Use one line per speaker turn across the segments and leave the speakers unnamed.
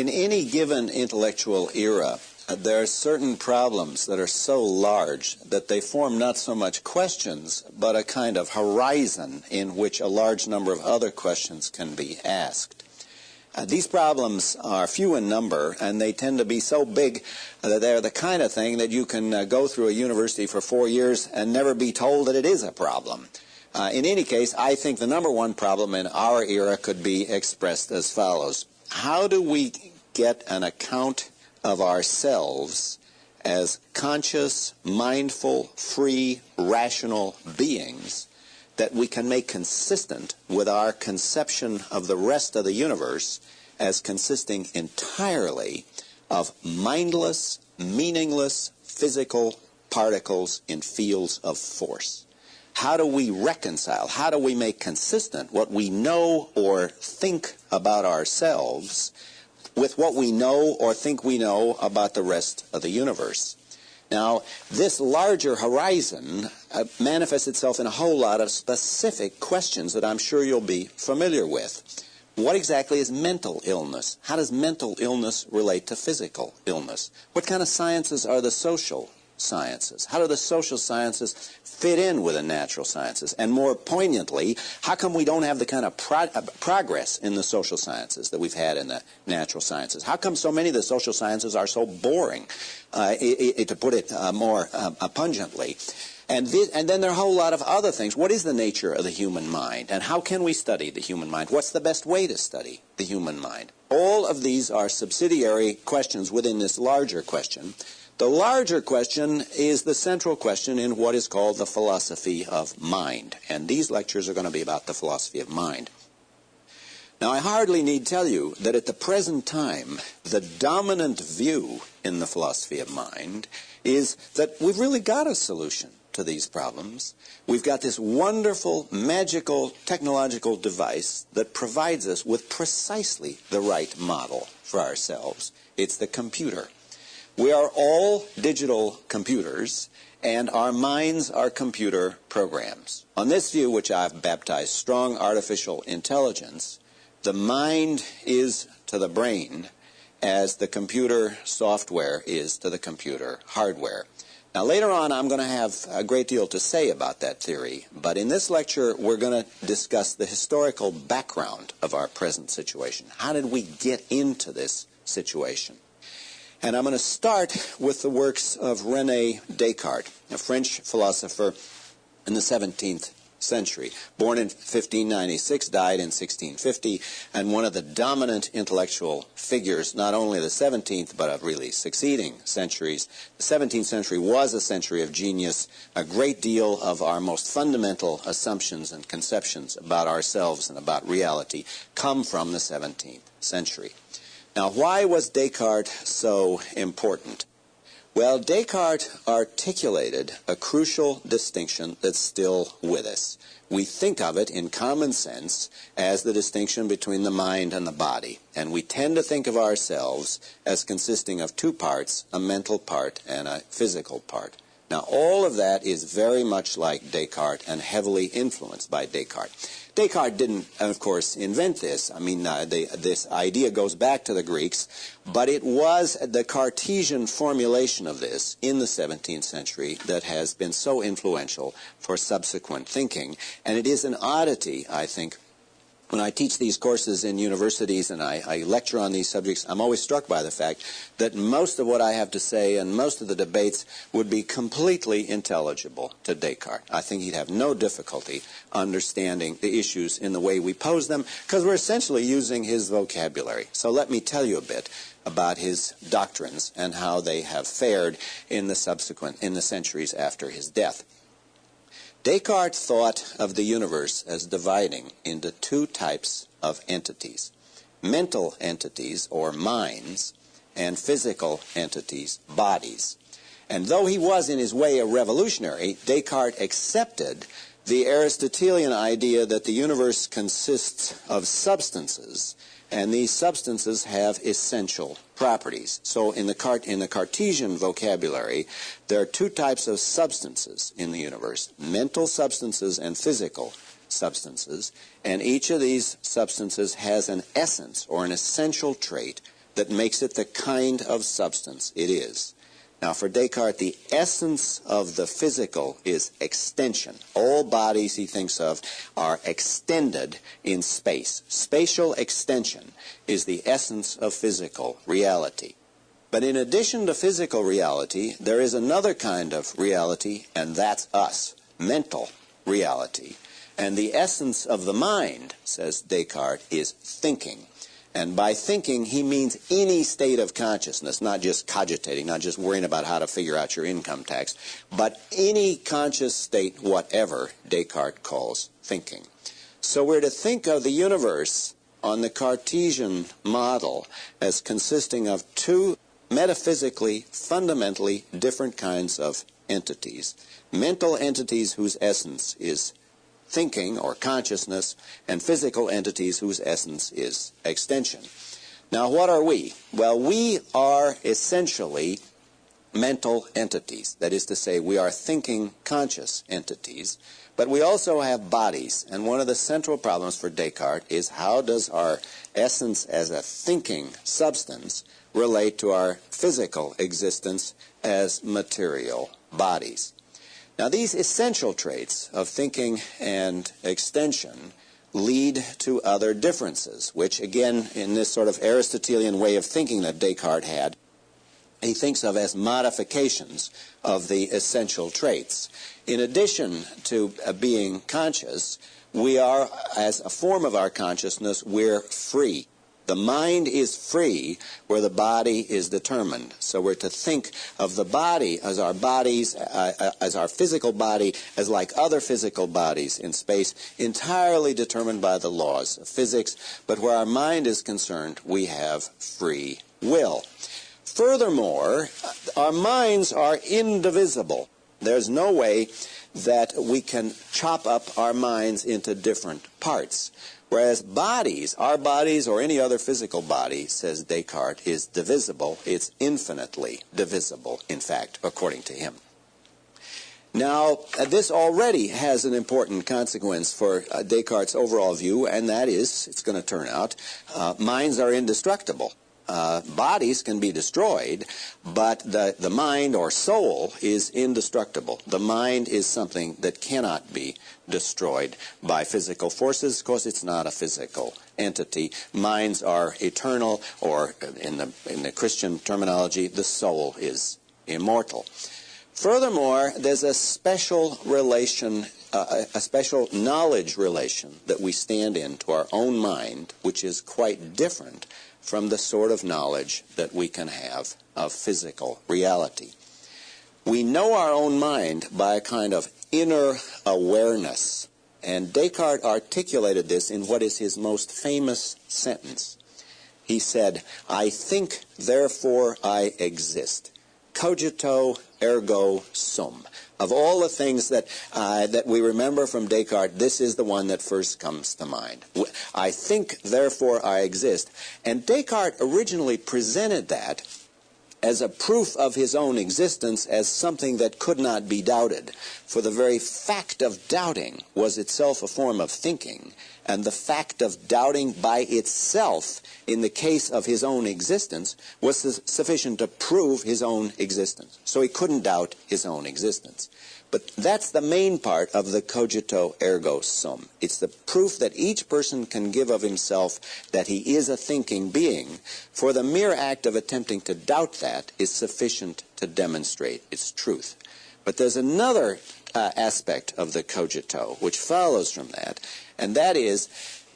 In any given intellectual era, there are certain problems that are so large that they form not so much questions, but a kind of horizon in which a large number of other questions can be asked. These problems are few in number, and they tend to be so big that they're the kind of thing that you can go through a university for 4 years and never be told that it is a problem. In any case, I think the number one problem in our era could be expressed as follows. How do we get an account of ourselves as conscious, mindful, free, rational beings that we can make consistent with our conception of the rest of the universe as consisting entirely of mindless, meaningless, physical particles in fields of force? How do we reconcile, how do we make consistent what we know or think about ourselves with what we know or think we know about the rest of the universe? Now, this larger horizon manifests itself in a whole lot of specific questions that I'm sure you'll be familiar with. What exactly is mental illness? How does mental illness relate to physical illness? What kind of sciences are the social sciences? How do the social sciences fit in with the natural sciences? And more poignantly, how come we don't have the kind of progress in the social sciences that we've had in the natural sciences? How come so many of the social sciences are so boring, to put it more pungently? And then there are a whole lot of other things. What is the nature of the human mind? And how can we study the human mind? What's the best way to study the human mind? All of these are subsidiary questions within this larger question. The larger question is the central question in what is called the philosophy of mind. And these lectures are going to be about the philosophy of mind. Now, I hardly need tell you that at the present time, the dominant view in the philosophy of mind is that we've really got a solution to these problems. We've got this wonderful, magical, technological device that provides us with precisely the right model for ourselves. It's the computer. We are all digital computers, and our minds are computer programs. On this view, which I've baptized strong artificial intelligence, the mind is to the brain as the computer software is to the computer hardware. Now, later on, I'm going to have a great deal to say about that theory, but in this lecture, we're going to discuss the historical background of our present situation. How did we get into this situation? And I'm going to start with the works of René Descartes, a French philosopher in the 17th century. Born in 1596, died in 1650, and one of the dominant intellectual figures, not only of the 17th, but of really succeeding centuries. The 17th century was a century of genius. A great deal of our most fundamental assumptions and conceptions about ourselves and about reality come from the 17th century. Now, why was Descartes so important? Well, Descartes articulated a crucial distinction that's still with us. We think of it in common sense as the distinction between the mind and the body, and we tend to think of ourselves as consisting of two parts, a mental part and a physical part. Now, all of that is very much like Descartes and heavily influenced by Descartes. Descartes didn't, of course, invent this. I mean, this idea goes back to the Greeks, but it was the Cartesian formulation of this in the 17th century that has been so influential for subsequent thinking. And it is an oddity, I think. When I teach these courses in universities and I lecture on these subjects, I'm always struck by the fact that most of what I have to say and most of the debates would be completely intelligible to Descartes. I think he'd have no difficulty understanding the issues in the way we pose them because we're essentially using his vocabulary. So let me tell you a bit about his doctrines and how they have fared in the centuries after his death. Descartes thought of the universe as dividing into two types of entities: mental entities, or minds, and physical entities, bodies. And though he was in his way a revolutionary, Descartes accepted the Aristotelian idea that the universe consists of substances, and these substances have essential properties. So in the Cartesian vocabulary, there are two types of substances in the universe: mental substances and physical substances. And each of these substances has an essence or an essential trait that makes it the kind of substance it is. Now, for Descartes, the essence of the physical is extension. All bodies, he thinks of, are extended in space. Spatial extension is the essence of physical reality. But in addition to physical reality, there is another kind of reality, and that's us, mental reality. And the essence of the mind, says Descartes, is thinking. And by thinking, he means any state of consciousness, not just cogitating, not just worrying about how to figure out your income tax, but any conscious state, whatever Descartes calls thinking. So we're to think of the universe on the Cartesian model as consisting of two metaphysically, fundamentally different kinds of entities. Mental entities whose essence is thinking or consciousness, and physical entities whose essence is extension. Now, what are we? Well, we are essentially mental entities. That is to say, we are thinking, conscious entities, but we also have bodies. And one of the central problems for Descartes is how does our essence as a thinking substance relate to our physical existence as material bodies? Now, these essential traits of thinking and extension lead to other differences, which, again, in this sort of Aristotelian way of thinking that Descartes had, he thinks of as modifications of the essential traits. In addition to being conscious, we are, as a form of our consciousness, we're free. The mind is free where the body is determined. So we're to think of the body as our bodies, as our physical body, as like other physical bodies in space, entirely determined by the laws of physics. But where our mind is concerned, we have free will. Furthermore, our minds are indivisible. There's no way that we can chop up our minds into different parts. Whereas bodies, our bodies or any other physical body, says Descartes, is divisible. It's infinitely divisible, in fact, according to him. Now, this already has an important consequence for Descartes' overall view, and that is, it's going to turn out, minds are indestructible. Bodies can be destroyed, but the mind or soul is indestructible. The mind is something that cannot be destroyed by physical forces because it's not a physical entity. Minds are eternal, or in the Christian terminology, the soul is immortal. Furthermore, there's a special relation, a special knowledge relation that we stand in to our own mind, which is quite different from the sort of knowledge that we can have of physical reality. We know our own mind by a kind of inner awareness, and Descartes articulated this in what is his most famous sentence. He said, "I think, therefore I exist. Cogito ergo sum." Of all the things that we remember from Descartes, this is the one that first comes to mind. I think, therefore I exist. And Descartes originally presented that as a proof of his own existence as something that could not be doubted. For the very fact of doubting was itself a form of thinking, and the fact of doubting by itself, in the case of his own existence, was sufficient to prove his own existence. So he couldn't doubt his own existence. But that's the main part of the cogito ergo sum. It's the proof that each person can give of himself that he is a thinking being. For the mere act of attempting to doubt that is sufficient to demonstrate its truth. But there's another aspect of the cogito which follows from that, and that is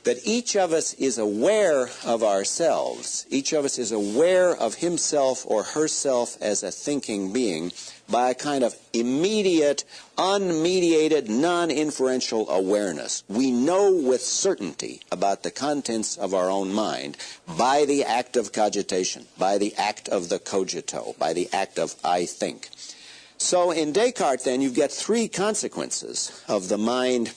that each of us is aware of ourselves. Each of us is aware of himself or herself as a thinking being by a kind of immediate, unmediated, non-inferential awareness. We know with certainty about the contents of our own mind by the act of cogitation, by the act of the cogito, by the act of I think. So in Descartes, then, you get three consequences of the mind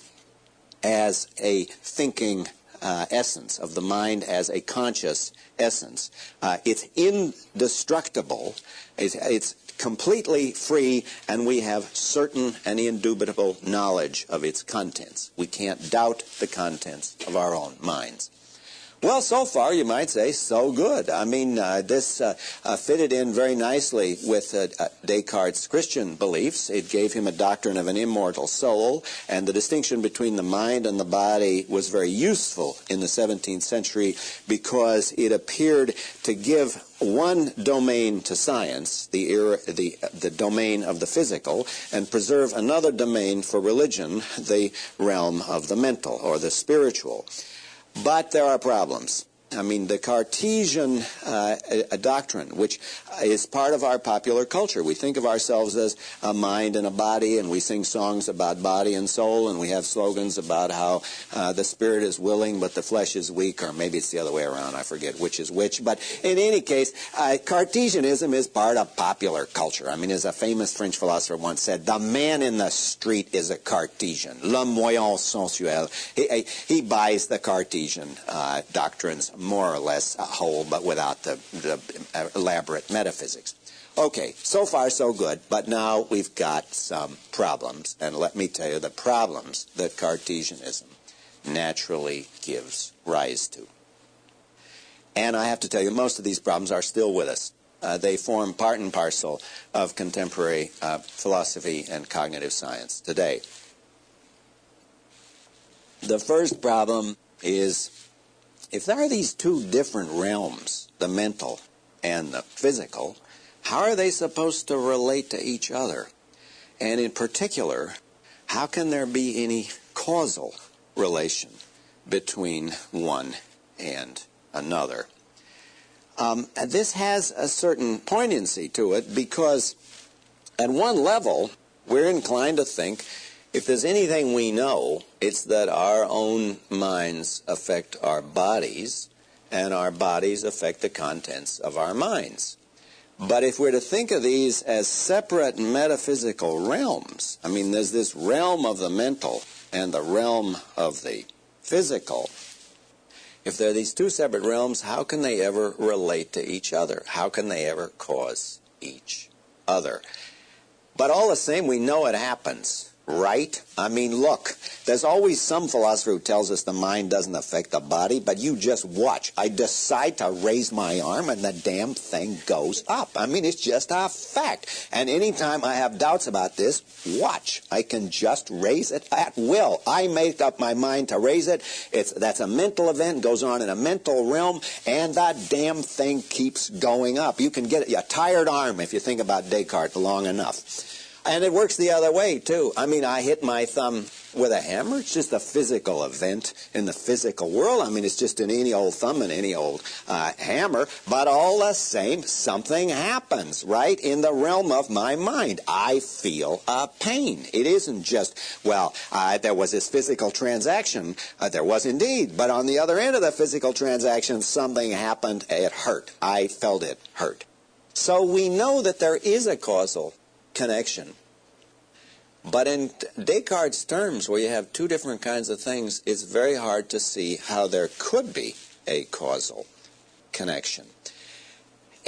as a thinking essence, of the mind as a conscious essence. It's indestructible, it's completely free, and we have certain and indubitable knowledge of its contents. We can't doubt the contents of our own minds. Well, so far, you might say, so good. I mean, this fitted in very nicely with Descartes' Christian beliefs. It gave him a doctrine of an immortal soul, and the distinction between the mind and the body was very useful in the 17th century because it appeared to give one domain to science, the domain of the physical, and preserve another domain for religion, the realm of the mental or the spiritual. But there are problems. I mean, the Cartesian doctrine, which is part of our popular culture. We think of ourselves as a mind and a body, and we sing songs about body and soul, and we have slogans about how the spirit is willing, but the flesh is weak, or maybe it's the other way around. I forget which is which. But in any case, Cartesianism is part of popular culture. I mean, as a famous French philosopher once said, the man in the street is a Cartesian. L'homme moyen sensuel. He buys the Cartesian doctrines more or less whole, but without the elaborate metaphysics. Okay, so far so good, but now we've got some problems, and let me tell you the problems that Cartesianism naturally gives rise to. And I have to tell you, most of these problems are still with us. They form part and parcel of contemporary philosophy and cognitive science today. The first problem is, if there are these two different realms, the mental and the physical, how are they supposed to relate to each other? And in particular, how can there be any causal relation between one and another? This has a certain poignancy to it because at one level, we're inclined to think if there's anything we know, it's that our own minds affect our bodies, and our bodies affect the contents of our minds. But if we're to think of these as separate metaphysical realms, I mean, there's this realm of the mental and the realm of the physical. If there are these two separate realms, how can they ever relate to each other? How can they ever cause each other? But all the same, we know it happens. Right? I mean, look, there's always some philosopher who tells us the mind doesn't affect the body, but you just watch. I decide to raise my arm and the damn thing goes up. I mean, it's just a fact. And anytime I have doubts about this, watch. I can just raise it at will. I make up my mind to raise it. That's a mental event, goes on in a mental realm, and that damn thing keeps going up. You can get a tired arm if you think about Descartes long enough. And it works the other way, too. I mean, I hit my thumb with a hammer. It's just a physical event in the physical world. I mean, it's just in any old thumb and any old hammer. But all the same, something happens, right, in the realm of my mind. I feel a pain. It isn't just, well, there was this physical transaction. There was indeed. But on the other end of the physical transaction, something happened. It hurt. I felt it hurt. So we know that there is a causal connection. But in Descartes' terms, where you have two different kinds of things, it's very hard to see how there could be a causal connection.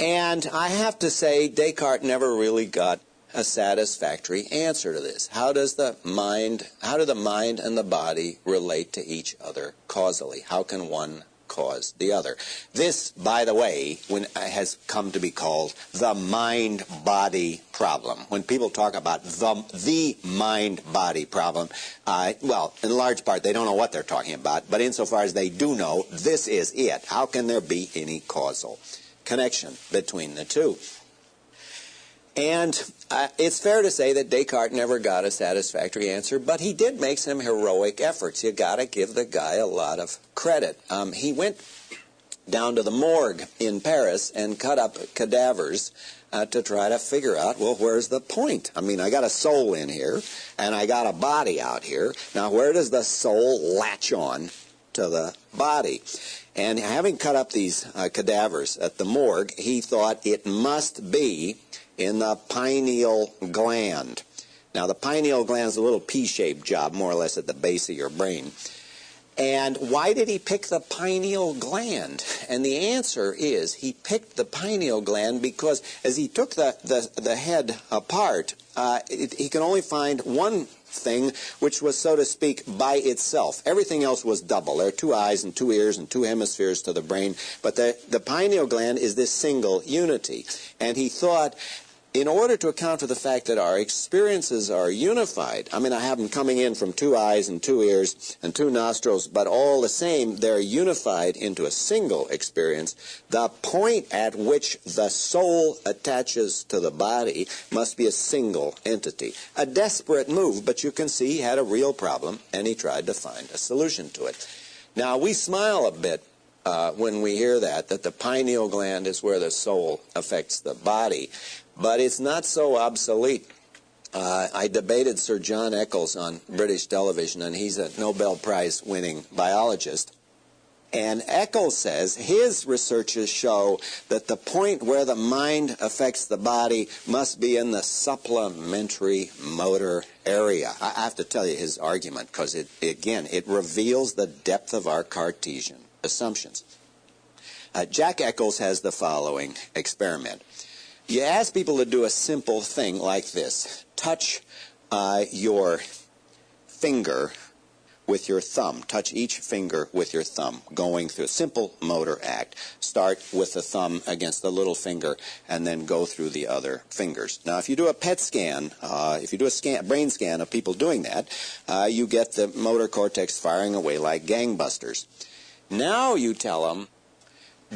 And I have to say, Descartes never really got a satisfactory answer to this. How do the mind and the body relate to each other causally? How can one cause the other? This, by the way, has come to be called the mind-body problem. When people talk about the mind-body problem, well, in large part, they don't know what they're talking about, but insofar as they do know, this is it. How can there be any causal connection between the two? And it's fair to say that Descartes never got a satisfactory answer, but he did make some heroic efforts. You got to give the guy a lot of credit. He went down to the morgue in Paris and cut up cadavers to try to figure out, well, where's the point? I mean, I got a soul in here, and I got a body out here. Now, where does the soul latch on to the body? And having cut up these cadavers at the morgue, he thought it must be in the pineal gland. Now, the pineal gland is a little P-shaped job, more or less at the base of your brain. And why did he pick the pineal gland? And the answer is he picked the pineal gland because as he took the head apart, he could only find one thing which was, so to speak, by itself. Everything else was double. There are 2 eyes and 2 ears and 2 hemispheres to the brain, but the pineal gland is this single unity. And he thought, in order to account for the fact that our experiences are unified, I mean, I have them coming in from 2 eyes and 2 ears and 2 nostrils, but all the same, they're unified into a single experience. The point at which the soul attaches to the body must be a single entity. A desperate move, but you can see he had a real problem, and he tried to find a solution to it. Now, we smile a bit when we hear that the pineal gland is where the soul affects the body. But it's not so obsolete. I debated Sir John Eccles on British television, and he's a Nobel Prize-winning biologist. And Eccles says his researches show that the point where the mind affects the body must be in the supplementary motor area. I have to tell you his argument, because it reveals the depth of our Cartesian assumptions. Jack Eccles has the following experiment. You ask people to do a simple thing like this. Touch your finger with your thumb. Touch each finger with your thumb, going through a simple motor act. Start with the thumb against the little finger, and then go through the other fingers. Now, if you do a PET scan, if you do a brain scan of people doing that, you get the motor cortex firing away like gangbusters. Now you tell them,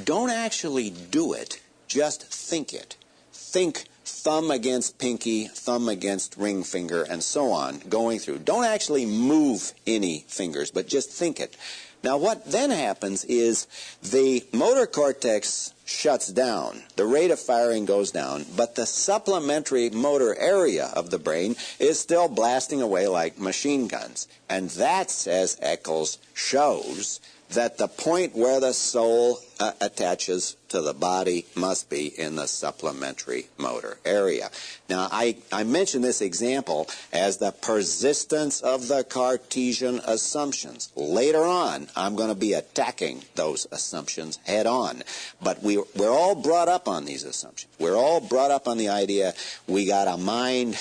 don't actually do it, just think it. Think thumb against pinky, thumb against ring finger, and so on, going through. Don't actually move any fingers, but just think it. Now, what then happens is the motor cortex shuts down. The rate of firing goes down, but the supplementary motor area of the brain is still blasting away like machine guns. And that, says Eccles, shows that the point where the soul attaches to the body must be in the supplementary motor area. Now, I mention this example as the persistence of the Cartesian assumptions. Later on, I'm going to be attacking those assumptions head on. But we're all brought up on these assumptions. We're all brought up on the idea we got a mind,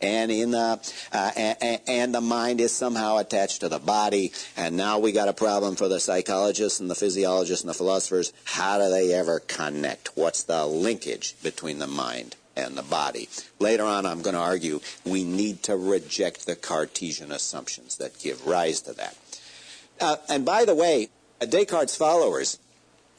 and the mind is somehow attached to the body, and now we got a problem for the psychologists and the physiologists and the philosophers. How do they ever connect? What's the linkage between the mind and the body? Later on, I'm going to argue we need to reject the Cartesian assumptions that give rise to that. And by the way, Descartes' followers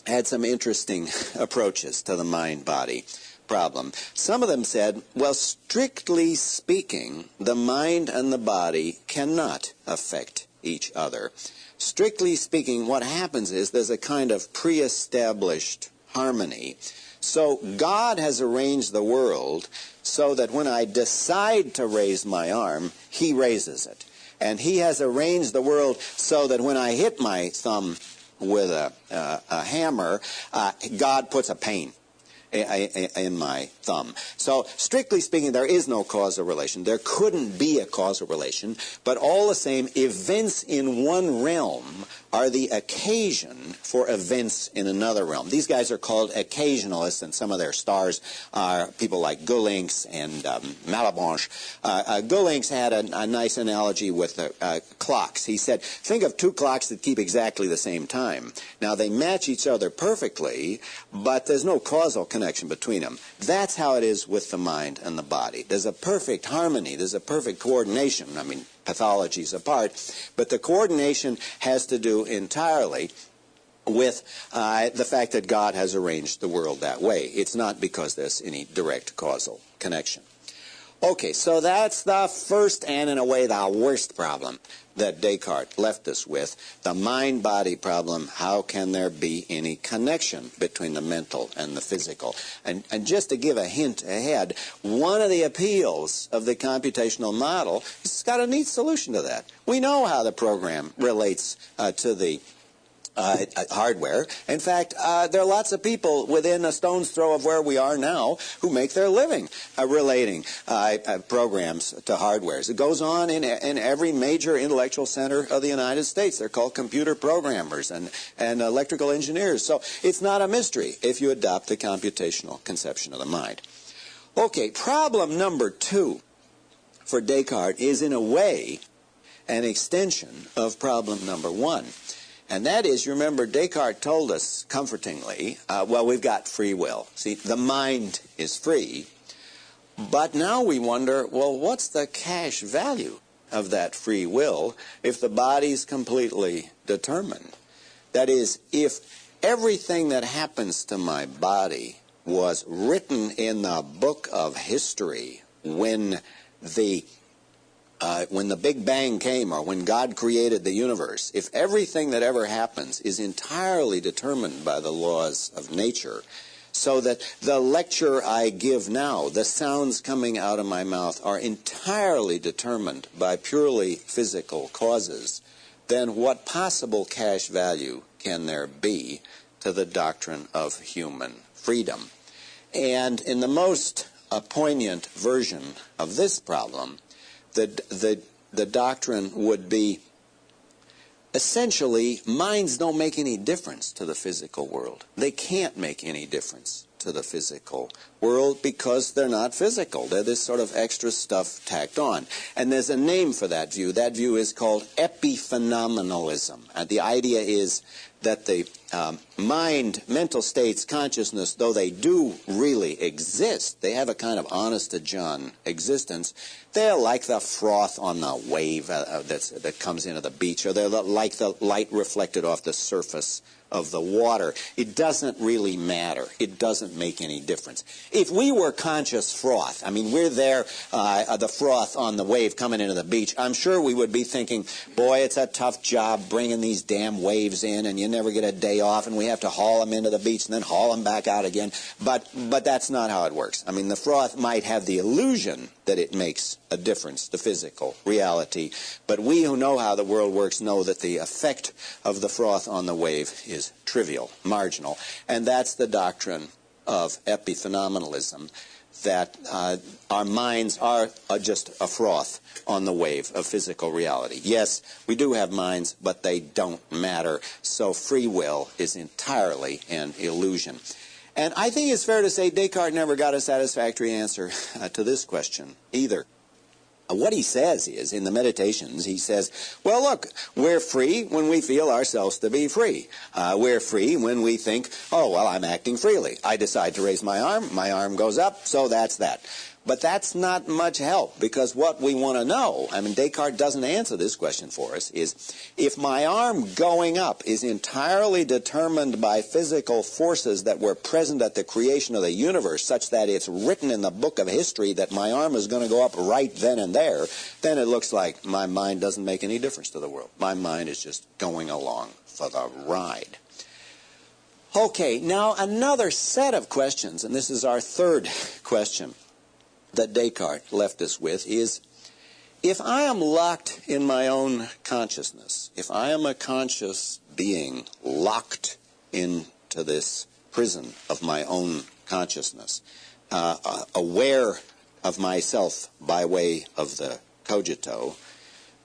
had some interesting approaches to the mind-body problem. Some of them said, well, strictly speaking, the mind and the body cannot affect each other. Strictly speaking, what happens is there's a kind of pre-established harmony. So God has arranged the world so that when I decide to raise my arm, he raises it. And he has arranged the world so that when I hit my thumb with a hammer, God puts a pain in my thumb. So, strictly speaking, there is no causal relation. There couldn't be a causal relation, but all the same, events in one realm are the occasion for events in another realm. These guys are called occasionalists, and some of their stars are people like Goulinx and Malebranche. Goulinx had a nice analogy with clocks. He said, think of 2 clocks that keep exactly the same time. Now, they match each other perfectly, but there's no causal connection between them. That's how it is with the mind and the body. There's a perfect harmony. There's a perfect coordination. I mean, pathologies apart, but the coordination has to do entirely with the fact that God has arranged the world that way. It's not because there's any direct causal connection. Okay, so that's the first and, in a way, the worst problem that Descartes left us with, the mind-body problem. How can there be any connection between the mental and the physical? And just to give a hint ahead, one of the appeals of the computational model is it's got a neat solution to that. We know how the program relates to the hardware. In fact, there are lots of people within a stone's throw of where we are now who make their living relating programs to hardwares. It goes on in every major intellectual center of the United States. They're called computer programmers and electrical engineers. So it's not a mystery if you adopt the computational conception of the mind. Okay, problem number 2. for Descartes is in a way an extension of problem number one. And that is, you remember, Descartes told us comfortingly, well, we've got free will. See, the mind is free. But now we wonder, well, what's the cash value of that free will if the body's completely determined? That is, if everything that happens to my body was written in the book of history when the Big Bang came, or when God created the universe, if everything that ever happens is entirely determined by the laws of nature, so that the lecture I give now, the sounds coming out of my mouth, are entirely determined by purely physical causes, then what possible cash value can there be to the doctrine of human freedom? And in the most poignant version of this problem, the doctrine would be, essentially, minds don't make any difference to the physical world. They can't make any difference to the physical world because they're not physical. They're this sort of extra stuff tacked on. And there's a name for that view. That view is called epiphenomenalism. The idea is that the mind, mental states, consciousness, though they do really exist, they have a kind of honest-to-John existence. They're like the froth on the wave that comes into the beach, or they're like the light reflected off the surface of the water. It doesn't really matter. It doesn't make any difference. If we were conscious froth, I mean, we're there, the froth on the wave coming into the beach, I'm sure we would be thinking, boy, it's a tough job bringing these damn waves in, and you never get a day off, and we have to haul them into the beach and then haul them back out again. But that's not how it works. I mean, the froth might have the illusion that it makes a difference to physical reality, but we who know how the world works know that the effect of the froth on the wave is trivial, marginal, and that's the doctrine of epiphenomenalism, that our minds are just a froth on the wave of physical reality. Yes, we do have minds, but they don't matter, so free will is entirely an illusion. And I think it's fair to say Descartes never got a satisfactory answer to this question either. What he says is, in the Meditations, he says, well, look, we're free when we feel ourselves to be free. We're free when we think, oh, well, I'm acting freely. I decide to raise my arm goes up, so that's that. But that's not much help, because what we want to know, I mean, Descartes doesn't answer this question for us, is if my arm going up is entirely determined by physical forces that were present at the creation of the universe, such that it's written in the book of history that my arm is going to go up right then and there, then it looks like my mind doesn't make any difference to the world. My mind is just going along for the ride. Okay, now another set of questions, and this is our third question that Descartes left us with, is if I am locked in my own consciousness, if I am a conscious being locked into this prison of my own consciousness, aware of myself by way of the cogito,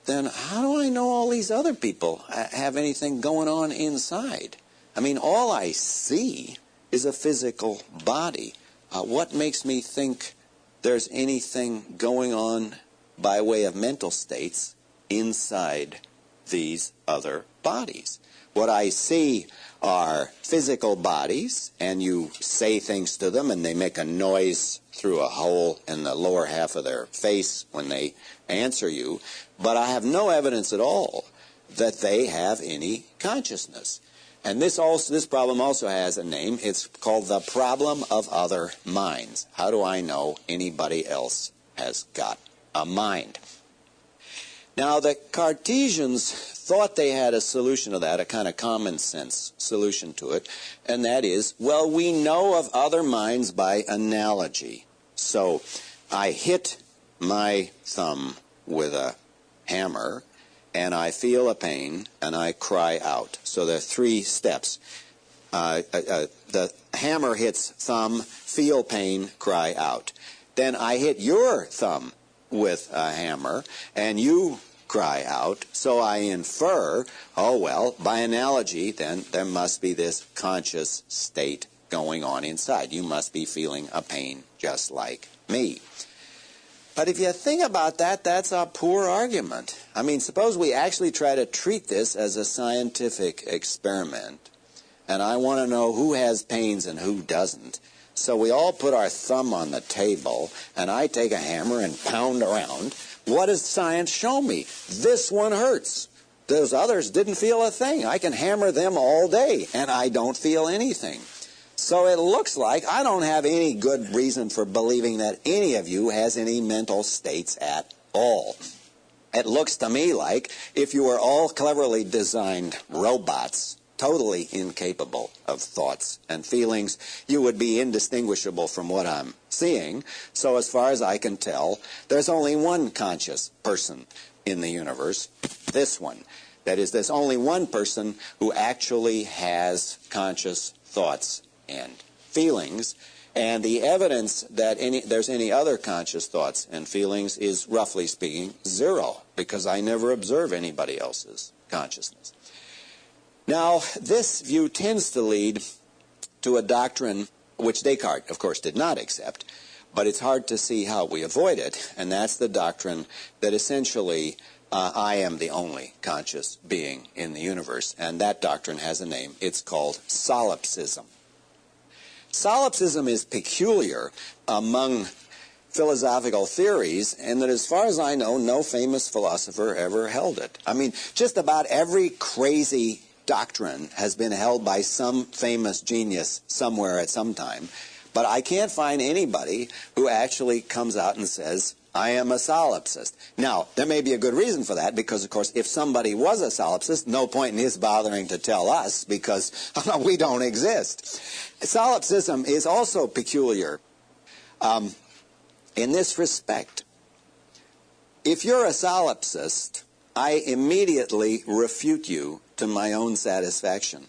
then how do I know all these other people have anything going on inside? I mean, all I see is a physical body. What makes me think there's anything going on by way of mental states inside these other bodies? What I see are physical bodies, and you say things to them, and they make a noise through a hole in the lower half of their face when they answer you, but I have no evidence at all that they have any consciousness. And this problem also has a name. It's called the problem of other minds. How do I know anybody else has got a mind? Now, the Cartesians thought they had a solution to that, a kind of common sense solution to it, and that is, well, we know of other minds by analogy. So I hit my thumb with a hammer, and I feel a pain, and I cry out. So there are three steps. The hammer hits thumb, feel pain, cry out. Then I hit your thumb with a hammer, and you cry out. So I infer, oh, well, by analogy, then there must be this conscious state going on inside. You must be feeling a pain just like me. But if you think about that, that's a poor argument. I mean, suppose we actually try to treat this as a scientific experiment, and I want to know who has pains and who doesn't. So we all put our thumb on the table, and I take a hammer and pound around. What does science show me? This one hurts. Those others didn't feel a thing. I can hammer them all day, and I don't feel anything. So it looks like I don't have any good reason for believing that any of you has any mental states at all. It looks to me like if you were all cleverly designed robots, totally incapable of thoughts and feelings, you would be indistinguishable from what I'm seeing. So as far as I can tell, there's only one conscious person in the universe, this one. That is, there's only one person who actually has conscious thoughts and feelings, and the evidence that there's any other conscious thoughts and feelings is, roughly speaking, zero, because I never observe anybody else's consciousness. Now, this view tends to lead to a doctrine which Descartes, of course, did not accept, but it's hard to see how we avoid it, and that's the doctrine that essentially I am the only conscious being in the universe, and that doctrine has a name. It's called solipsism. Solipsism is peculiar among philosophical theories, and that as far as I know, no famous philosopher ever held it. I mean, just about every crazy doctrine has been held by some famous genius somewhere at some time, but I can't find anybody who actually comes out and says, I am a solipsist. Now, there may be a good reason for that, because, of course, if somebody was a solipsist, no point in his bothering to tell us, because we don't exist. Solipsism is also peculiar in this respect. If you're a solipsist, I immediately refute you to my own satisfaction.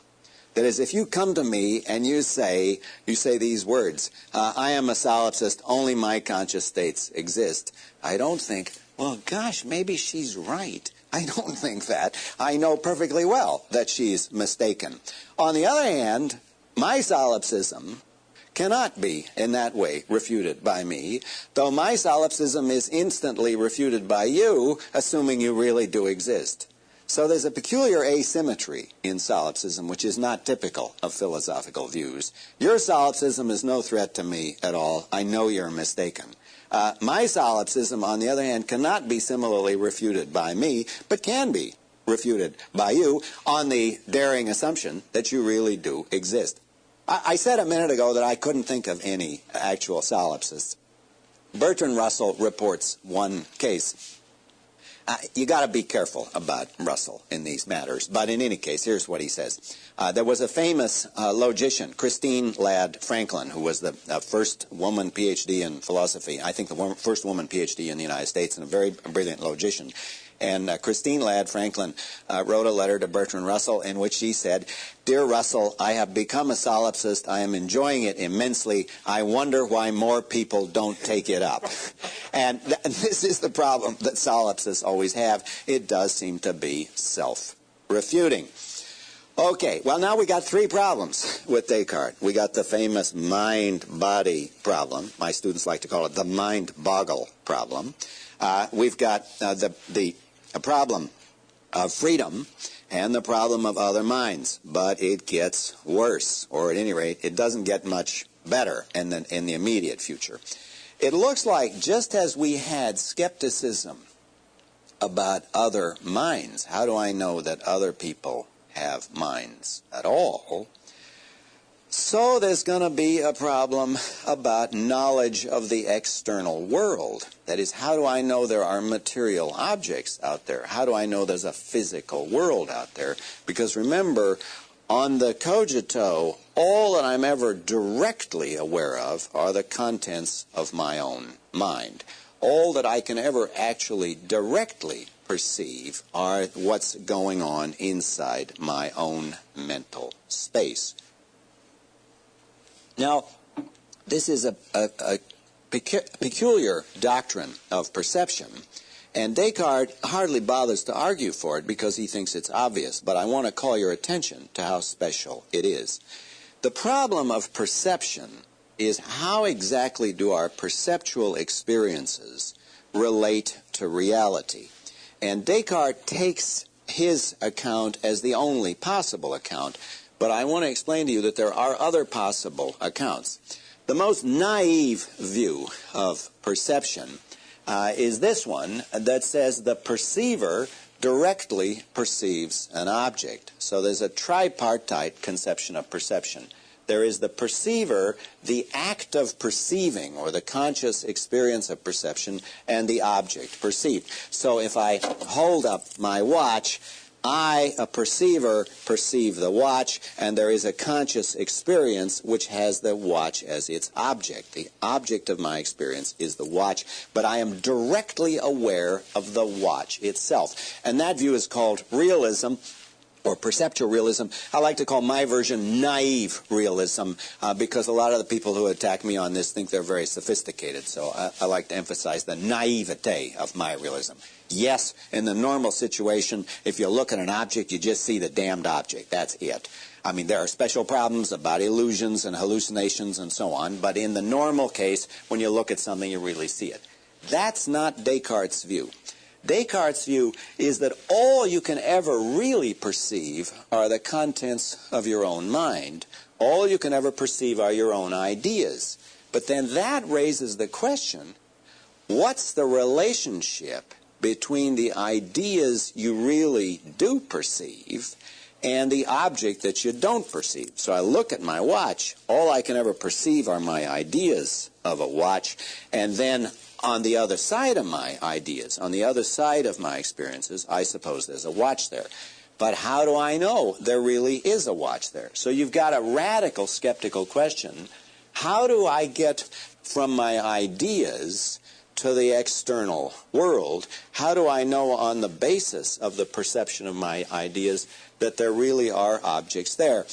That is, if you come to me and you say these words, I am a solipsist, only my conscious states exist, I don't think, well, gosh, maybe she's right. I don't think that. I know perfectly well that she's mistaken. On the other hand, my solipsism cannot be in that way refuted by me, though my solipsism is instantly refuted by you, assuming you really do exist. So there's a peculiar asymmetry in solipsism, which is not typical of philosophical views. Your solipsism is no threat to me at all. I know you're mistaken. My solipsism, on the other hand, cannot be similarly refuted by me, but can be refuted by you on the daring assumption that you really do exist. I said a minute ago that I couldn't think of any actual solipsists. Bertrand Russell reports one case. You got to be careful about Russell in these matters, but in any case, here's what he says. There was a famous logician, Christine Ladd Franklin, who was the first woman PhD in philosophy, I think the first woman PhD in the United States, and a very brilliant logician. And Christine Ladd Franklin wrote a letter to Bertrand Russell in which she said, Dear Russell, I have become a solipsist. I am enjoying it immensely. I wonder why more people don't take it up. And this is the problem that solipsists always have. It does seem to be self-refuting. Okay, well, now we got three problems with Descartes. We got the famous mind-body problem. My students like to call it the mind-boggle problem. We've got the problem of freedom and the problem of other minds, but it gets worse, or at any rate, it doesn't get much better in the immediate future. It looks like just as we had skepticism about other minds, how do I know that other people have minds at all? So there's going to be a problem about knowledge of the external world. That is, how do I know there are material objects out there? How do I know there's a physical world out there? Because remember, on the cogito, all that I'm ever directly aware of are the contents of my own mind. All that I can ever actually directly perceive are what's going on inside my own mental space. Now, this is a peculiar doctrine of perception, and Descartes hardly bothers to argue for it because he thinks it's obvious, but I want to call your attention to how special it is. The problem of perception is how exactly do our perceptual experiences relate to reality. And Descartes takes his account as the only possible account, but I want to explain to you that there are other possible accounts. The most naive view of perception is this one that says the perceiver directly perceives an object. So there's a tripartite conception of perception. There is the perceiver, the act of perceiving, or the conscious experience of perception, and the object perceived. So if I hold up my watch, I, a perceiver, perceive the watch, and there is a conscious experience which has the watch as its object. The object of my experience is the watch, but I am directly aware of the watch itself. And that view is called realism, or perceptual realism. I like to call my version naive realism, because a lot of the people who attack me on this think they're very sophisticated. So I like to emphasize the naivete of my realism. Yes, in the normal situation, if you look at an object, you just see the damned object. That's it. I mean, there are special problems about illusions and hallucinations and so on, but in the normal case, when you look at something, you really see it. That's not Descartes' view. Descartes' view is that all you can ever really perceive are the contents of your own mind. All you can ever perceive are your own ideas. But then that raises the question, what's the relationship between the ideas you really do perceive and the object that you don't perceive? So I look at my watch, all I can ever perceive are my ideas of a watch, and then on the other side of my ideas, on the other side of my experiences, I suppose there's a watch there. But how do I know there really is a watch there? So you've got a radical skeptical question. How do I get from my ideas to the external world? How do I know on the basis of the perception of my ideas that there really are objects there?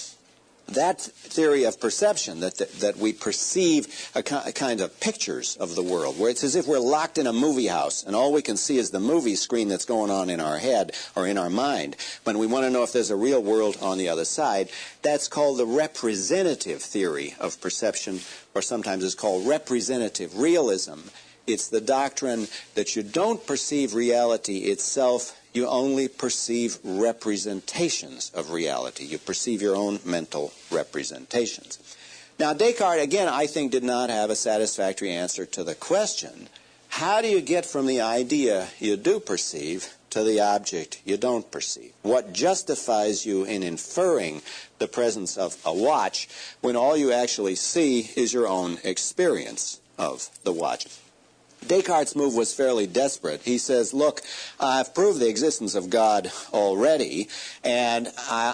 That theory of perception, that we perceive a kind of pictures of the world, where it's as if we're locked in a movie house and all we can see is the movie screen that's going on in our head or in our mind. When we want to know if there's a real world on the other side, that's called the representative theory of perception, or sometimes it's called representative realism. It's the doctrine that you don't perceive reality itself, you only perceive representations of reality. You perceive your own mental representations. Now, Descartes, again, I think did not have a satisfactory answer to the question, how do you get from the idea you do perceive to the object you don't perceive? What justifies you in inferring the presence of a watch when all you actually see is your own experience of the watch? Descartes' move was fairly desperate. He says, look, I've proved the existence of God already, and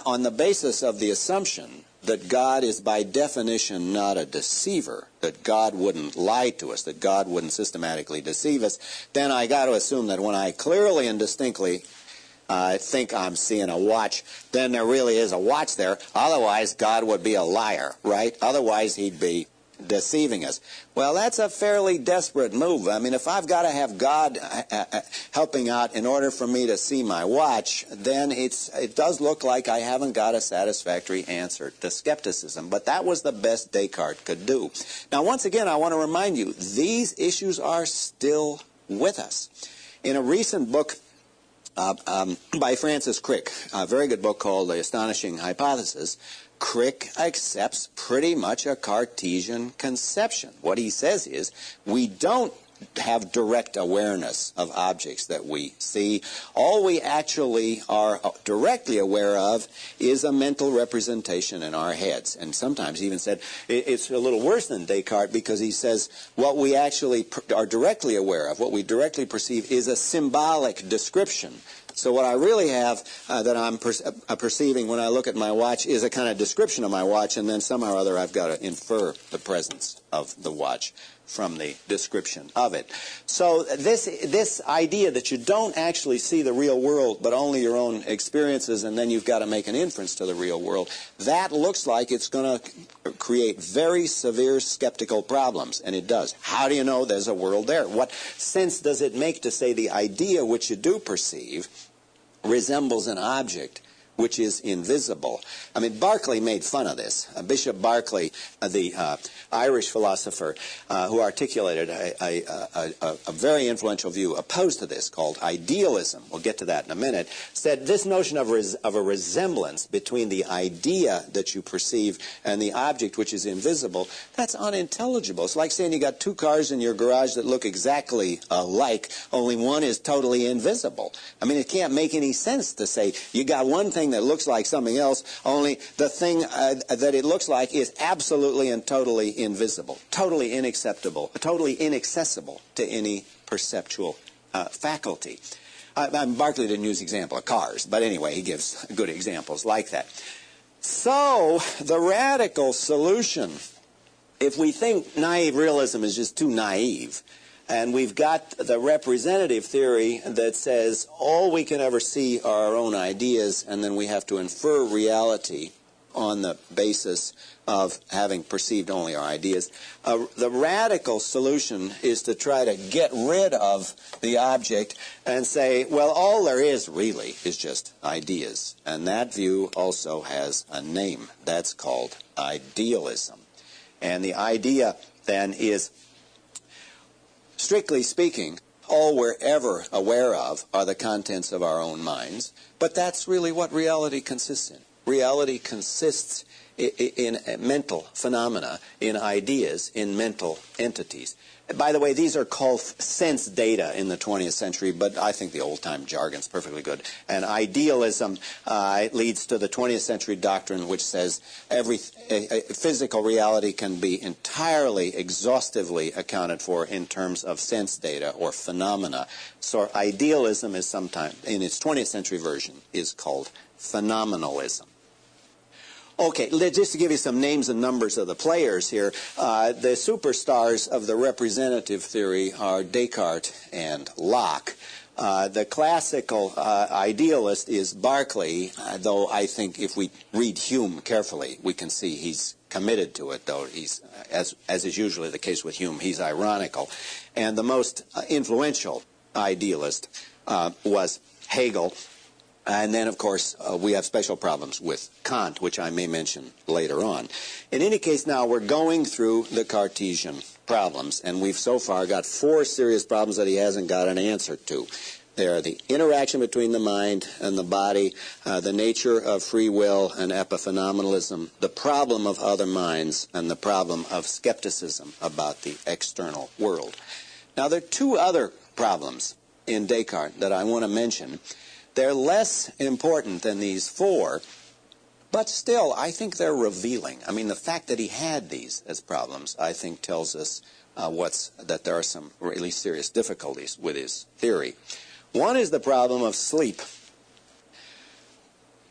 on the basis of the assumption that God is by definition not a deceiver, that God wouldn't lie to us, that God wouldn't systematically deceive us, then I got to assume that when I clearly and distinctly think I'm seeing a watch, then there really is a watch there. Otherwise, God would be a liar, right? Otherwise, he'd be deceiving us. Well, that's a fairly desperate move. I mean, if I've got to have God helping out in order for me to see my watch, then it does look like I haven't got a satisfactory answer to skepticism. But that was the best Descartes could do. Now, once again, I want to remind you, these issues are still with us. In a recent book by Francis Crick, a very good book called The Astonishing Hypothesis, Crick accepts pretty much a Cartesian conception. What he says is, we don't have direct awareness of objects that we see. All we actually are directly aware of is a mental representation in our heads. And sometimes he even said it's a little worse than Descartes, because he says what we actually are directly aware of, what we directly perceive, is a symbolic description. So what I really have that I'm perceiving when I look at my watch is a kind of description of my watch, and then somehow or other I've got to infer the presence of the watch from the description of it. So this idea that you don't actually see the real world but only your own experiences, and then you've got to make an inference to the real world, that looks like it's going to create very severe skeptical problems, and it does. How do you know there's a world there? What sense does it make to say the idea which you do perceive resembles an object which is invisible. I mean, Berkeley made fun of this. Bishop Berkeley, the Irish philosopher who articulated a very influential view opposed to this called idealism, we'll get to that in a minute, said this notion of a resemblance between the idea that you perceive and the object which is invisible, that's unintelligible. It's like saying you got two cars in your garage that look exactly alike, only one is totally invisible. I mean, it can't make any sense to say you got one thing that looks like something else, only the thing that it looks like is absolutely and totally invisible, totally unacceptable, totally inaccessible to any perceptual faculty. Berkeley didn't use the example of cars, but anyway, he gives good examples like that. So the radical solution, if we think naive realism is just too naive, and we've got the representative theory that says all we can ever see are our own ideas, and then we have to infer reality on the basis of having perceived only our ideas. The radical solution is to try to get rid of the object and say, well, all there is really is just ideas. And that view also has a name. That's called idealism. And the idea then is, strictly speaking, all we're ever aware of are the contents of our own minds, but that's really what reality consists in. Reality consists in mental phenomena, in ideas, in mental entities. By the way, these are called sense data in the 20th century, but I think the old-time jargon's perfectly good. And idealism leads to the 20th century doctrine which says every physical reality can be entirely, exhaustively accounted for in terms of sense data or phenomena. So idealism is sometimes, in its 20th century version, is called phenomenalism. Okay, just to give you some names and numbers of the players here, the superstars of the representative theory are Descartes and Locke. The classical idealist is Berkeley, though I think if we read Hume carefully, we can see he's committed to it, though he's, as is usually the case with Hume, he's ironical. And the most influential idealist was Hegel. And then, of course, we have special problems with Kant, which I may mention later on. In any case, now we're going through the Cartesian problems, and we've so far got 4 serious problems that he hasn't got an answer to. They are the interaction between the mind and the body, the nature of free will and epiphenomenalism, the problem of other minds, and the problem of skepticism about the external world. Now, there are 2 other problems in Descartes that I want to mention. They're less important than these 4, but still, I think they're revealing. I mean, the fact that he had these as problems, I think, tells us that there are some really serious difficulties with his theory. One is the problem of sleep.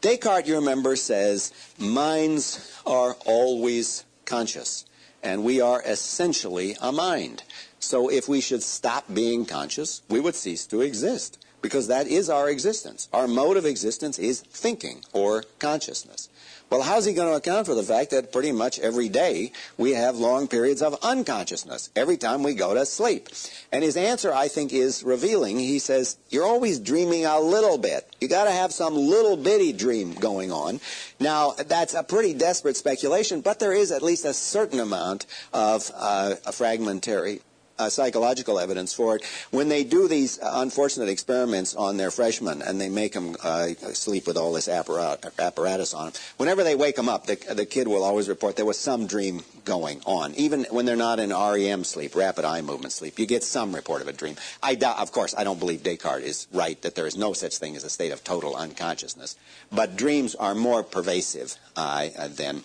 Descartes, you remember, says minds are always conscious, and we are essentially a mind. So if we should stop being conscious, we would cease to exist, because that is our existence. Our mode of existence is thinking or consciousness. Well, how's he going to account for the fact that pretty much every day we have long periods of unconsciousness every time we go to sleep? And his answer, I think, is revealing. He says, you're always dreaming a little bit. You got to have some little bitty dream going on. Now, that's a pretty desperate speculation, but there is at least a certain amount of a fragmentary psychological evidence for it. When they do these unfortunate experiments on their freshmen and they make them sleep with all this apparatus on them, whenever they wake them up, the kid will always report there was some dream going on. Even when they're not in REM sleep, rapid eye movement sleep, you get some report of a dream. Of course, I don't believe Descartes is right that there is no such thing as a state of total unconsciousness. But dreams are more pervasive than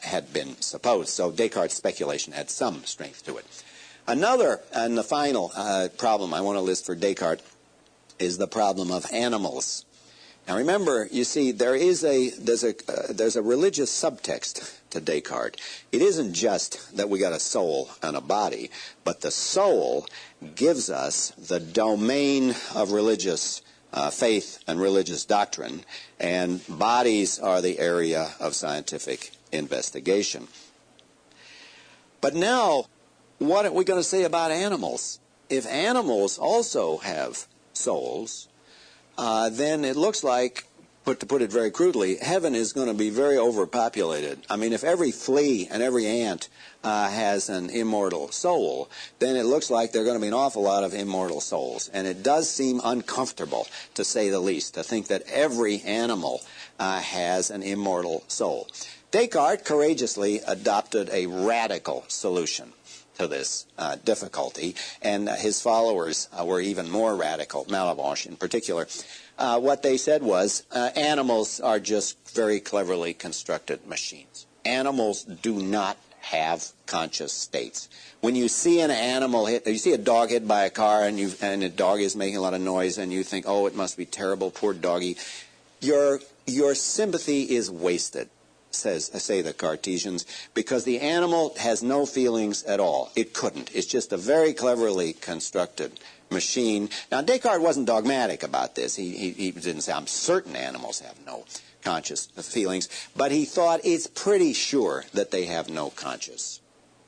had been supposed. So Descartes' speculation had some strength to it. Another, and the final problem I want to list for Descartes is the problem of animals. Now remember, you see, there's a religious subtext to Descartes. It isn't just that we got a soul and a body, but the soul gives us the domain of religious faith and religious doctrine, and bodies are the area of scientific investigation. But now, what are we going to say about animals? If animals also have souls, then it looks like but to put it very crudely, heaven is going to be very overpopulated. I mean, if every flea and every ant has an immortal soul, then it looks like there are going to be an awful lot of immortal souls. And it does seem uncomfortable, to say the least, to think that every animal has an immortal soul. Descartes courageously adopted a radical solution to this difficulty, and his followers were even more radical, Malebranche in particular. What they said was, animals are just very cleverly constructed machines. Animals do not have conscious states. When you see an animal hit, you see a dog hit by a car, and the dog is making a lot of noise, and you think, oh, it must be terrible, poor doggy. Your sympathy is wasted, say the Cartesians, because the animal has no feelings at all. It couldn't. It's just a very cleverly constructed machine. Now, Descartes wasn't dogmatic about this. He didn't say, I'm certain animals have no conscious feelings, but he thought it's pretty sure that they have no conscious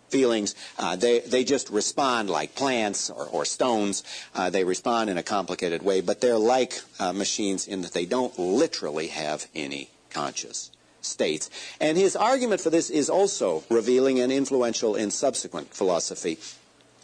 feelings. They just respond like plants or stones. They respond in a complicated way, but they're like machines in that they don't literally have any conscious states. And his argument for this is also revealing and influential in subsequent philosophy.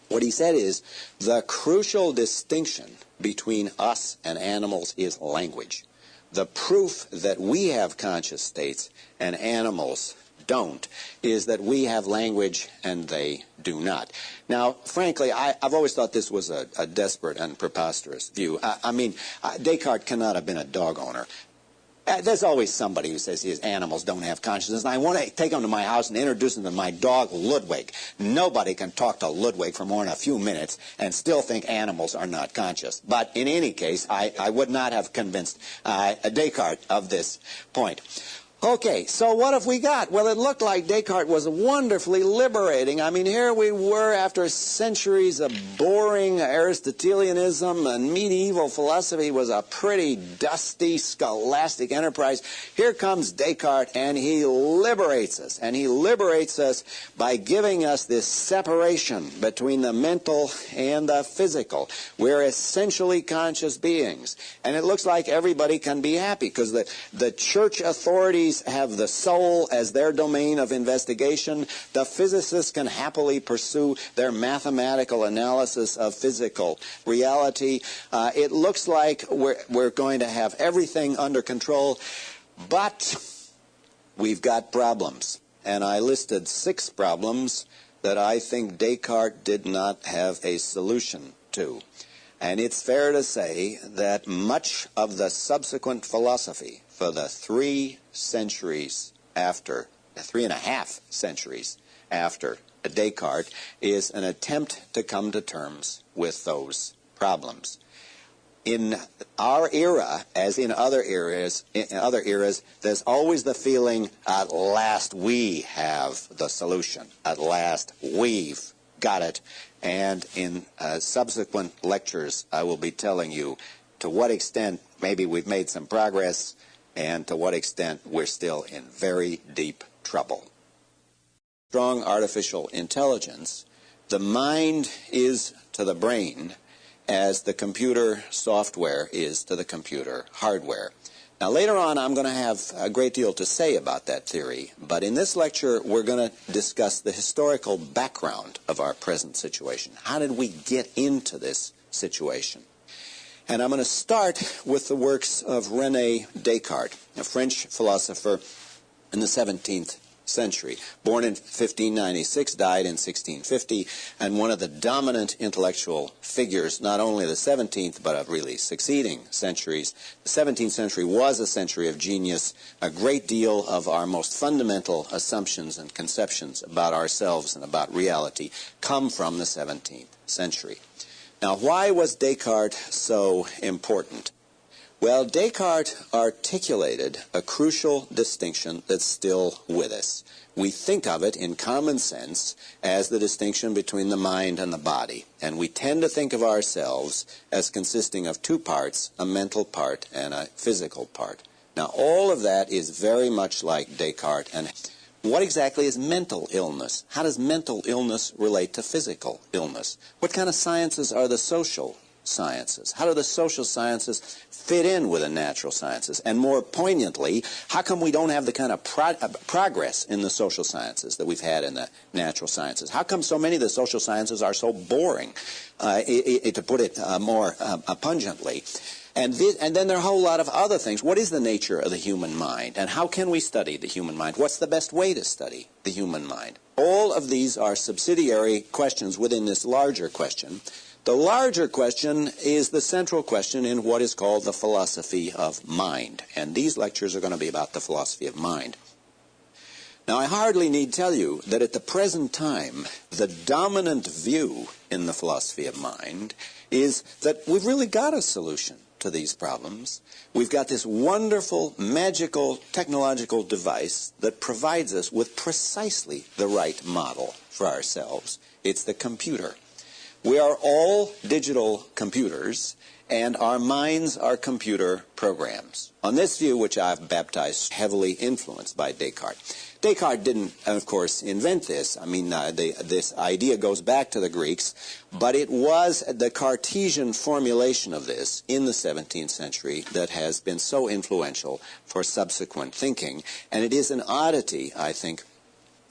What he said is, the crucial distinction between us and animals is language. The proof that we have conscious states and animals don't is that we have language and they do not. Now, frankly, I've always thought this was a desperate and preposterous view. I mean, Descartes cannot have been a dog owner. There's always somebody who says his animals don't have consciousness, and I want to take them to my house and introduce them to my dog, Ludwig. Nobody can talk to Ludwig for more than a few minutes and still think animals are not conscious. But in any case, I would not have convinced Descartes of this point. Okay, so what have we got? Well, it looked like Descartes was wonderfully liberating. I mean, here we were after centuries of boring Aristotelianism, and medieval philosophy was a pretty dusty, scholastic enterprise. Here comes Descartes, and he liberates us. And he liberates us by giving us this separation between the mental and the physical. We're essentially conscious beings. And it looks like everybody can be happy, because the church authorities have the soul as their domain of investigation. The physicists can happily pursue their mathematical analysis of physical reality. It looks like we're going to have everything under control, but we've got problems. And I listed 6 problems that I think Descartes did not have a solution to. And it's fair to say that much of the subsequent philosophy for the 3 centuries after, 3.5 centuries after Descartes, is an attempt to come to terms with those problems. In our era, as in other eras, there's always the feeling, at last we have the solution. At last we've got it. And in subsequent lectures, I will be telling you to what extent maybe we've made some progress, and to what extent we're still in very deep trouble. Strong artificial intelligence, the mind is to the brain as the computer software is to the computer hardware. Now, later on, I'm going to have a great deal to say about that theory, but in this lecture, we're going to discuss the historical background of our present situation. How did we get into this situation? And I'm going to start with the works of René Descartes, a French philosopher in the 17th century. Born in 1596, died in 1650, and one of the dominant intellectual figures, not only the 17th, but of really succeeding centuries. The 17th century was a century of genius. A great deal of our most fundamental assumptions and conceptions about ourselves and about reality come from the 17th century. Now, why was Descartes so important? Well, Descartes articulated a crucial distinction that's still with us. We think of it in common sense as the distinction between the mind and the body, and we tend to think of ourselves as consisting of 2 parts, a mental part and a physical part. Now, all of that is very much like Descartes. And what exactly is mental illness? How does mental illness relate to physical illness? What kind of sciences are the social sciences? How do the social sciences fit in with the natural sciences? And more poignantly, how come we don't have the kind of progress in the social sciences that we've had in the natural sciences? How come so many of the social sciences are so boring, to put it more pungently? And then there are a whole lot of other things. What is the nature of the human mind? And how can we study the human mind? What's the best way to study the human mind? All of these are subsidiary questions within this larger question. The larger question is the central question in what is called the philosophy of mind. And these lectures are going to be about the philosophy of mind. Now, I hardly need tell you that at the present time, the dominant view in the philosophy of mind is that we've really got a solution to these problems. We've got this wonderful, magical, technological device that provides us with precisely the right model for ourselves. It's the computer. We are all digital computers, and our minds are computer programs. On this view, which I've baptized heavily influenced by Descartes. Descartes didn't, of course, invent this. I mean, this idea goes back to the Greeks, but it was the Cartesian formulation of this in the 17th century that has been so influential for subsequent thinking. And it is an oddity, I think.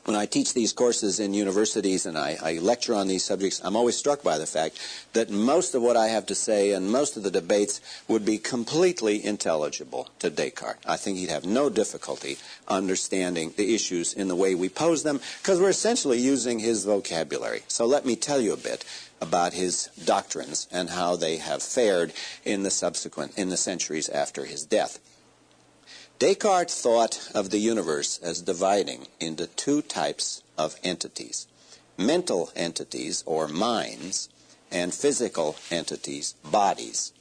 When I teach these courses in universities and I lecture on these subjects, I'm always struck by the fact that most of what I have to say and most of the debates would be completely intelligible to Descartes. I think he'd have no difficulty understanding the issues in the way we pose them, because we're essentially using his vocabulary. So let me tell you a bit about his doctrines and how they have fared in the centuries after his death. Descartes thought of the universe as dividing into two types of entities: mental entities, or minds, and physical entities, bodies.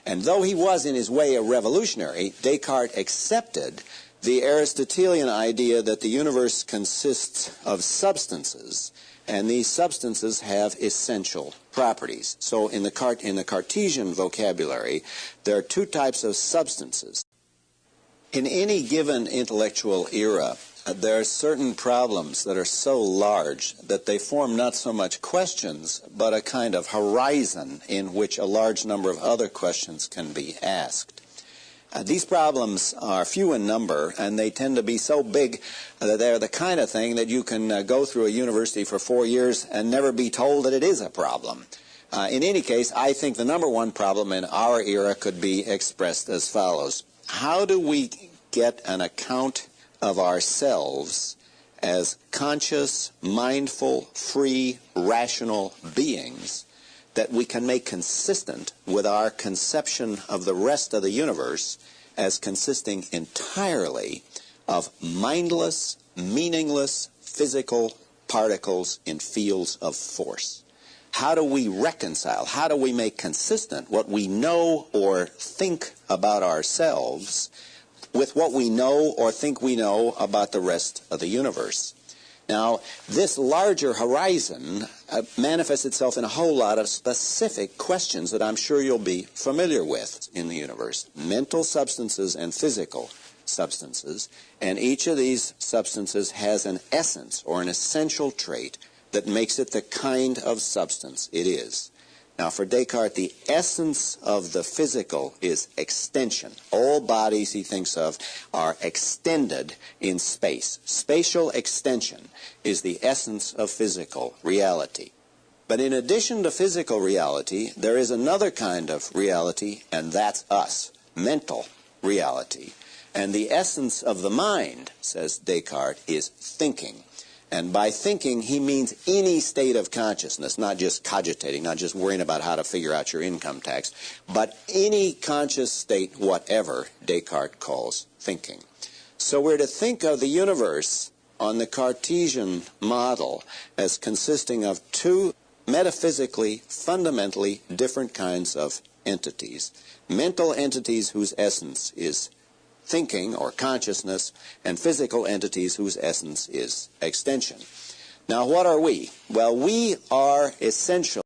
And though he was in his way a revolutionary, Descartes accepted the Aristotelian idea that the universe consists of substances, and these substances have essential properties. So in the Cartesian vocabulary, there are two types of substances. In any given intellectual era, there are certain problems that are so large that they form not so much questions, but a kind of horizon in which a large number of other questions can be asked. These problems are few in number, and they tend to be so big that they're the kind of thing that you can go through a university for 4 years and never be told that it is a problem. In any case, I think the number one problem in our era could be expressed as follows. How do we get an account of ourselves as conscious, mindful, free, rational beings that we can make consistent with our conception of the rest of the universe as consisting entirely of mindless, meaningless, physical particles in fields of force? How do we reconcile, how do we make consistent what we know or think about ourselves with what we know or think we know about the rest of the universe? Now, this larger horizon manifests itself in a whole lot of specific questions that I'm sure you'll be familiar with in the universe. Mental substances and physical substances, and each of these substances has an essence or an essential trait that makes it the kind of substance it is. Now, for Descartes, the essence of the physical is extension. All bodies, he thinks of, are extended in space. Spatial extension is the essence of physical reality. But in addition to physical reality, there is another kind of reality, and that's us, mental reality. And the essence of the mind, says Descartes, is thinking. And by thinking, he means any state of consciousness, not just cogitating, not just worrying about how to figure out your income tax, but any conscious state, whatever Descartes calls thinking. So we're to think of the universe on the Cartesian model as consisting of two metaphysically, fundamentally different kinds of entities. Mental entities whose essence is thinking or consciousness, and physical entities whose essence is extension. Now, what are we? Well, we are essentially